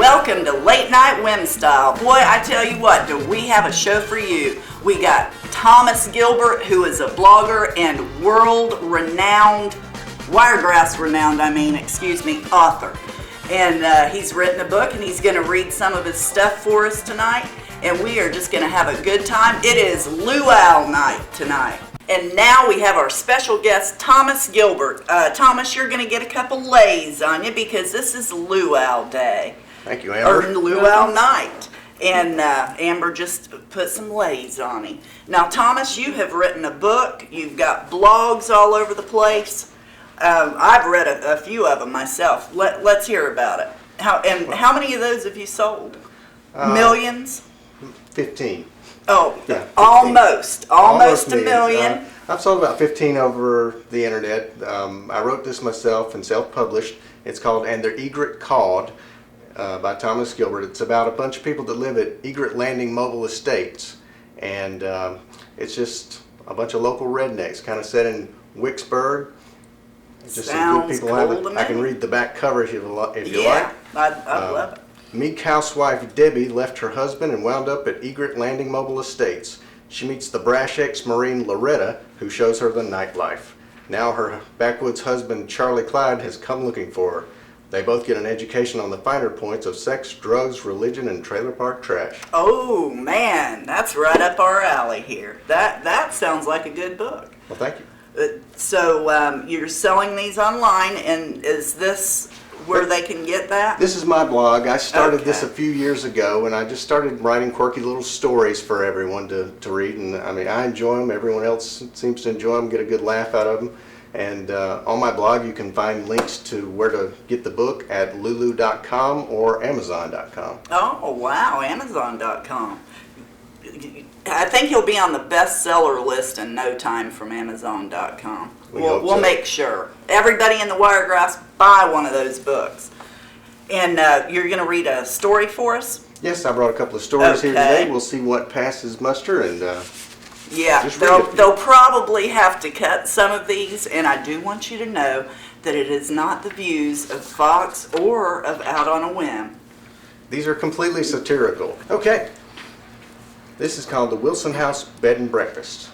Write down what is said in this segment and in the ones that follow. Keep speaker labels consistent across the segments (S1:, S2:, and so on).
S1: Welcome to Late Night Whim Style. Boy, I tell you what, do we have a show for you. We got Thomas Gilbert, who is a blogger and world-renowned, Wiregrass-renowned, author. And he's written a book, and he's going to read some of his stuff for us tonight. And we are just going to have a good time. It is Luau night tonight. And now we have our special guest, Thomas Gilbert. Thomas, you're going to get a couple lays on you because this is Luau Day.
S2: Thank you, Amber.
S1: Or Luau night. And Amber just put some lays on him. Now, Thomas, you have written a book. You've got blogs all over the place. I've read a few of them myself. Let's hear about it. How many of those have you sold? Millions?
S2: 15.
S1: Oh,
S2: yeah, 15.
S1: Almost a million.
S2: I've sold about 15 over the internet. I wrote this myself and self-published. It's called And Their Egret Cawed by Thomas Gilbert. It's about a bunch of people that live at Egret Landing Mobile Estates. And it's just a bunch of local rednecks, kind of set in Wicksburg. Just some good people
S1: cool
S2: have it.
S1: To me.
S2: I can read the back cover if you like.
S1: Yeah, I'd love it.
S2: Meek housewife Debbie left her husband and wound up at Egret Landing Mobile Estates. She meets the brash ex-Marine Loretta, who shows her the nightlife. Now her backwoods husband Charlie Clyde has come looking for her. They both get an education on the finer points of sex, drugs, religion, and trailer park trash. Oh
S1: man, that's right up our alley here. That sounds like a good book.
S2: Well, thank you.
S1: So you're selling these online, and is this where they can get that?
S2: This is my blog. I started this a few years ago, and I just started writing quirky little stories for everyone to read. And I mean, I enjoy them. Everyone else seems to enjoy them, get a good laugh out of them. And on my blog, you can find links to where to get the book at lulu.com or amazon.com.
S1: Oh, wow, amazon.com. I think he'll be on the bestseller list in no time from amazon.com. We'll make sure. Everybody in the Wiregrass, buy one of those books. And you're going to read a story for us?
S2: Yes, I brought a couple of stories here today. We'll see what passes muster, and
S1: yeah, they'll probably have to cut some of these, and I do want you to know that it is not the views of Fox or of Out on a Whim.
S2: These are completely satirical. Okay. This is called the Wilson House Bed and Breakfast.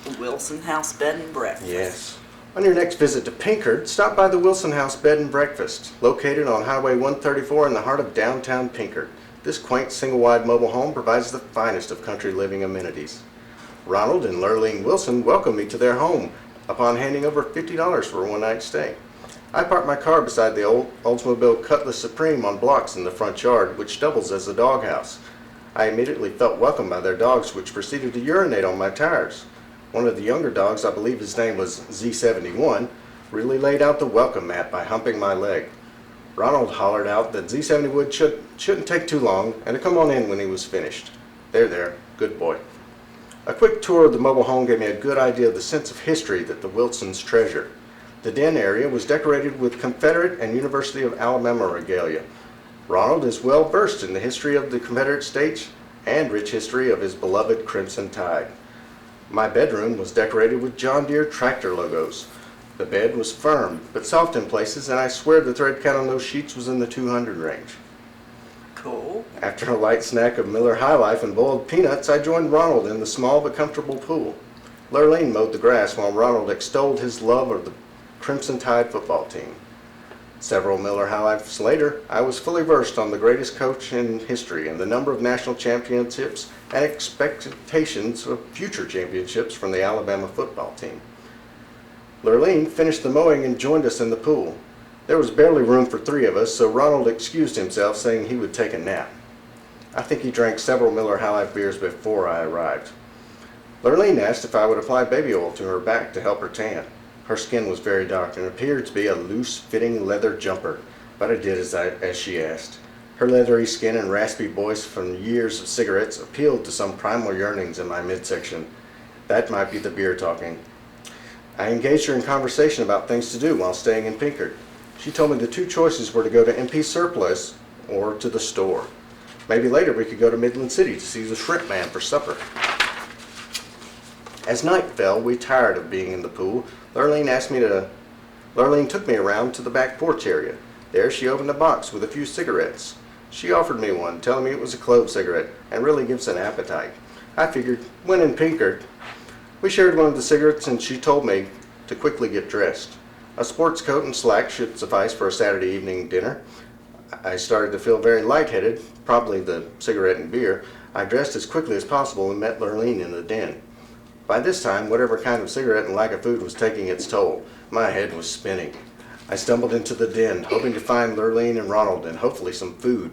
S1: The Wilson House Bed and Breakfast.
S2: Yes. On your next visit to Pinkard, stop by the Wilson House Bed and Breakfast, located on Highway 134 in the heart of downtown Pinkard. This quaint single-wide mobile home provides the finest of country living amenities. Ronald and Lurleen Wilson welcomed me to their home upon handing over $50 for a one-night stay. I parked my car beside the old Oldsmobile Cutlass Supreme on blocks in the front yard, which doubles as a doghouse. I immediately felt welcomed by their dogs, which proceeded to urinate on my tires. One of the younger dogs, I believe his name was Z71, really laid out the welcome mat by humping my leg. Ronald hollered out that Z71 shouldn't take too long and to come on in when he was finished. There, good boy. A quick tour of the mobile home gave me a good idea of the sense of history that the Wilsons treasure. The den area was decorated with Confederate and University of Alabama regalia. Ronald is well versed in the history of the Confederate States and rich history of his beloved Crimson Tide. My bedroom was decorated with John Deere tractor logos. The bed was firm but soft in places, and I swear the thread count on those sheets was in the 200 range.
S1: Cool.
S2: After a light snack of Miller High Life and boiled peanuts, I joined Ronald in the small but comfortable pool. Lurleen mowed the grass while Ronald extolled his love of the Crimson Tide football team. Several Miller High Lifes later, I was fully versed on the greatest coach in history and the number of national championships and expectations of future championships from the Alabama football team. Lurleen finished the mowing and joined us in the pool. There was barely room for three of us, so Ronald excused himself, saying he would take a nap. I think he drank several Miller High Life beers before I arrived. Lurleen asked if I would apply baby oil to her back to help her tan. Her skin was very dark and appeared to be a loose-fitting leather jumper, but I did as she asked. Her leathery skin and raspy voice from years of cigarettes appealed to some primal yearnings in my midsection. That might be the beer talking. I engaged her in conversation about things to do while staying in Pinkard. She told me the two choices were to go to MP Surplus or to the store. Maybe later we could go to Midland City to see the Shrimp Man for supper. As night fell, we tired of being in the pool. Lurleen took me around to the back porch area. There she opened a box with a few cigarettes. She offered me one, telling me it was a clove cigarette and really gives an appetite. I figured, when in Pinkard, we shared one of the cigarettes and she told me to quickly get dressed. A sports coat and slacks should suffice for a Saturday evening dinner. I started to feel very lightheaded, probably the cigarette and beer. I dressed as quickly as possible and met Lurleen in the den. By this time, whatever kind of cigarette and lack of food was taking its toll. My head was spinning. I stumbled into the den, hoping to find Lurleen and Ronald and hopefully some food.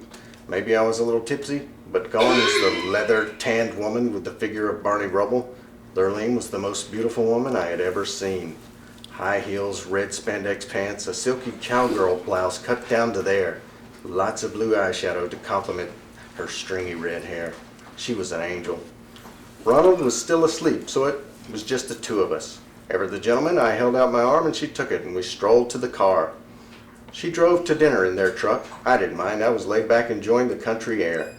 S2: Maybe I was a little tipsy, but gone is the leather-tanned woman with the figure of Barney Rubble. Lurleen was the most beautiful woman I had ever seen. High heels, red spandex pants, a silky cowgirl blouse cut down to there. Lots of blue eyeshadow to complement her stringy red hair. She was an angel. Ronald was still asleep, so it was just the two of us. Ever the gentleman, I held out my arm and she took it, and we strolled to the car. She drove to dinner in their truck. I didn't mind. I was laid back enjoying the country air.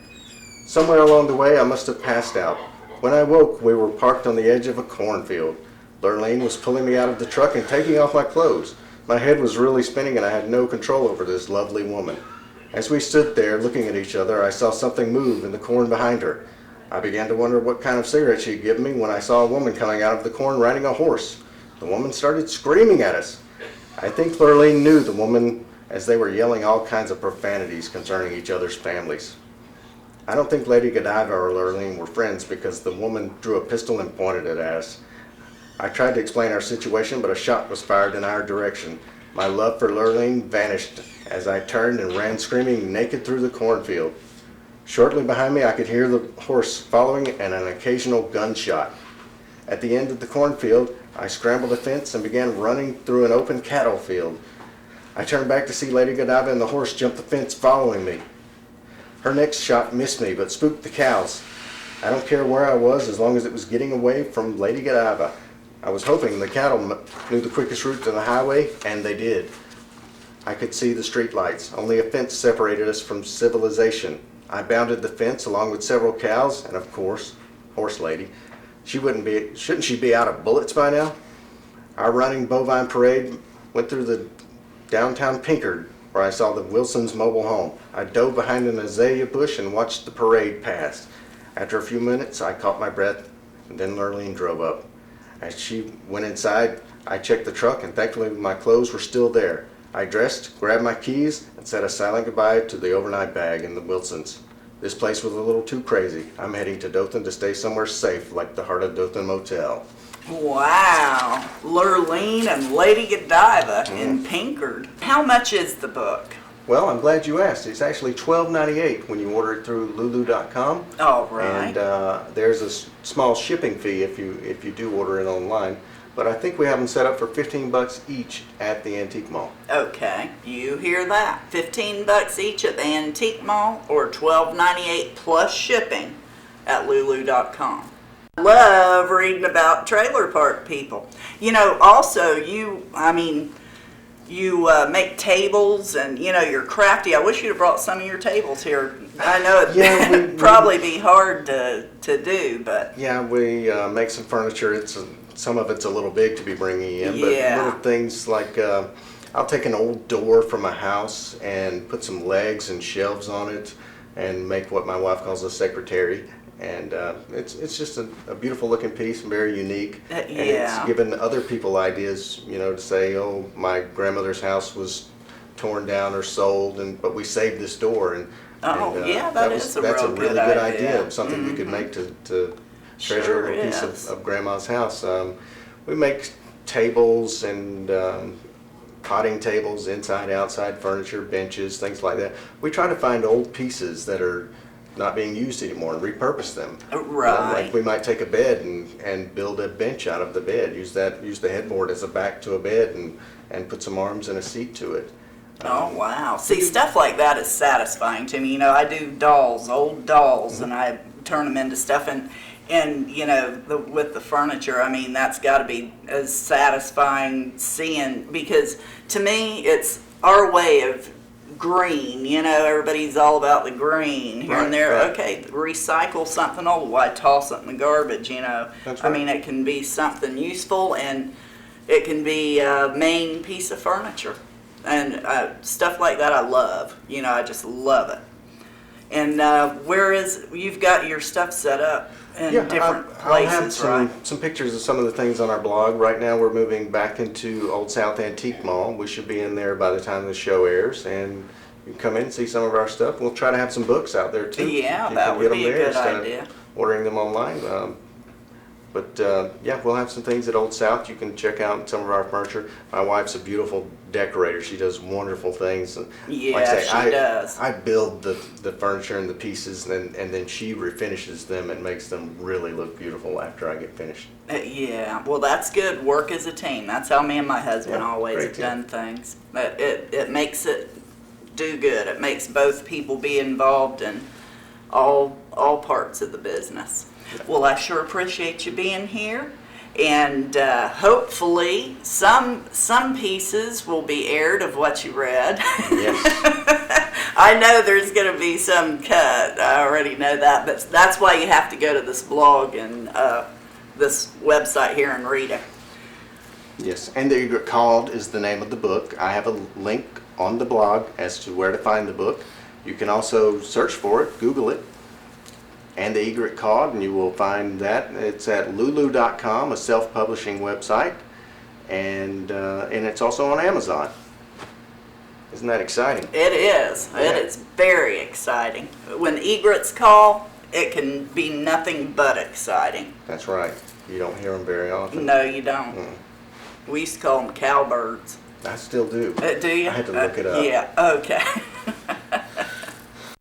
S2: Somewhere along the way, I must have passed out. When I woke, we were parked on the edge of a cornfield. Lurleen was pulling me out of the truck and taking off my clothes. My head was really spinning and I had no control over this lovely woman. As we stood there looking at each other, I saw something move in the corn behind her. I began to wonder what kind of cigarette she'd given me when I saw a woman coming out of the corn riding a horse. The woman started screaming at us. I think Lurleen knew the woman as they were yelling all kinds of profanities concerning each other's families. I don't think Lady Godiva or Lurleen were friends because the woman drew a pistol and pointed it at us. I tried to explain our situation, but a shot was fired in our direction. My love for Lurleen vanished as I turned and ran screaming naked through the cornfield. Shortly behind me, I could hear the horse following and an occasional gunshot. At the end of the cornfield, I scrambled a fence and began running through an open cattle field. I turned back to see Lady Godiva and the horse jump the fence following me. Her next shot missed me, but spooked the cows. I don't care where I was as long as it was getting away from Lady Godiva. I was hoping the cattle knew the quickest route to the highway, and they did. I could see the street lights. Only a fence separated us from civilization. I bounded the fence along with several cows and, of course, Horse Lady. Shouldn't she be out of bullets by now? Our running bovine parade went through the downtown Pinkard, where I saw the Wilsons' mobile home. I dove behind an azalea bush and watched the parade pass. After a few minutes, I caught my breath, and then Lurleen drove up. As she went inside, I checked the truck, and thankfully my clothes were still there. I dressed, grabbed my keys, and said a silent goodbye to the overnight bag and the Wilsons. This place was a little too crazy. I'm heading to Dothan to stay somewhere safe, like the Heart of Dothan Motel.
S1: Wow, Lurleen and Lady Godiva in Pinkard. How much is the book?
S2: Well, I'm glad you asked. It's actually $12.98 when you order it through Lulu.com.
S1: All right.
S2: And there's a small shipping fee if you do order it online. But I think we have them set up for $15 each at the Antique Mall.
S1: Okay, you hear that? $15 each at the Antique Mall or $12.98 plus shipping at Lulu.com. Love reading about trailer park people. You know, also you make tables and, you know, you're crafty. I wish you'd have brought some of your tables here. I know it'd probably be hard to do, but...
S2: Yeah, we make some furniture. Some of it's a little big to be bringing in, but little things like I'll take an old door from a house and put some legs and shelves on it and make what my wife calls a secretary. And it's just a beautiful looking piece and very unique. And it's given other people ideas, you know, to say, oh, my grandmother's house was torn down or sold, but we saved this door.
S1: That's a really good idea.
S2: Something we could make to treasure a piece of Grandma's house. We make tables and potting tables, inside, outside furniture, benches, things like that. We try to find old pieces that are not being used anymore and repurpose them.
S1: Right.
S2: Like we might take a bed and build a bench out of the bed. Use the headboard as a back to a bed and put some arms and a seat to it.
S1: Oh, wow. See, stuff like that is satisfying to me. You know, I do dolls, old dolls, and I turn them into stuff. And you know, with the furniture, I mean, that's got to be as satisfying seeing, because to me, it's our way of green. You know, everybody's all about the green here and there. Right. Okay, recycle something old. Why toss it in the garbage, you know? That's right. I mean, it can be something useful, and it can be a main piece of furniture. And stuff like that I love. You know, I just love it. And you've got your stuff set up in different
S2: I'll have
S1: places, right?
S2: some pictures of some of the things on our blog. Right now we're moving back into Old South Antique Mall. We should be in there by the time the show airs, and you can come in and see some of our stuff. We'll try to have some books out there too.
S1: Yeah,
S2: You
S1: that
S2: can
S1: would
S2: get them
S1: be a
S2: there
S1: good
S2: instead
S1: idea.
S2: of ordering them online. Yeah, we'll have some things at Old South. You can check out some of our furniture. My wife's a beautiful decorator. She does wonderful things.
S1: Yeah,
S2: Like I say,
S1: she does.
S2: I build the furniture and the pieces, and then she refinishes them and makes them really look beautiful after I get finished.
S1: Yeah, well, that's good. Work as a team. That's how me and my husband
S2: Yeah,
S1: always
S2: great
S1: have
S2: team.
S1: done things. But it makes it do good. It makes both people be involved in all parts of the business. Well, I sure appreciate you being here, and hopefully some pieces will be aired of what you read.
S2: Yes.
S1: I know there's going to be some cut. I already know that, but that's why you have to go to this blog and this website here and read it.
S2: Yes, and the Egret Called is the name of the book. I have a link on the blog as to where to find the book. You can also search for it, Google it, and the Egret Called, and you will find that. It's at lulu.com, a self-publishing website, and it's also on Amazon. Isn't that exciting?
S1: It is.
S2: Yeah.
S1: It is very exciting. When egrets call, it can be nothing but exciting.
S2: That's right. You don't hear them very often.
S1: No, you don't. We used to call them cowbirds.
S2: I still do.
S1: Do you?
S2: I had to look it up.
S1: Yeah, okay.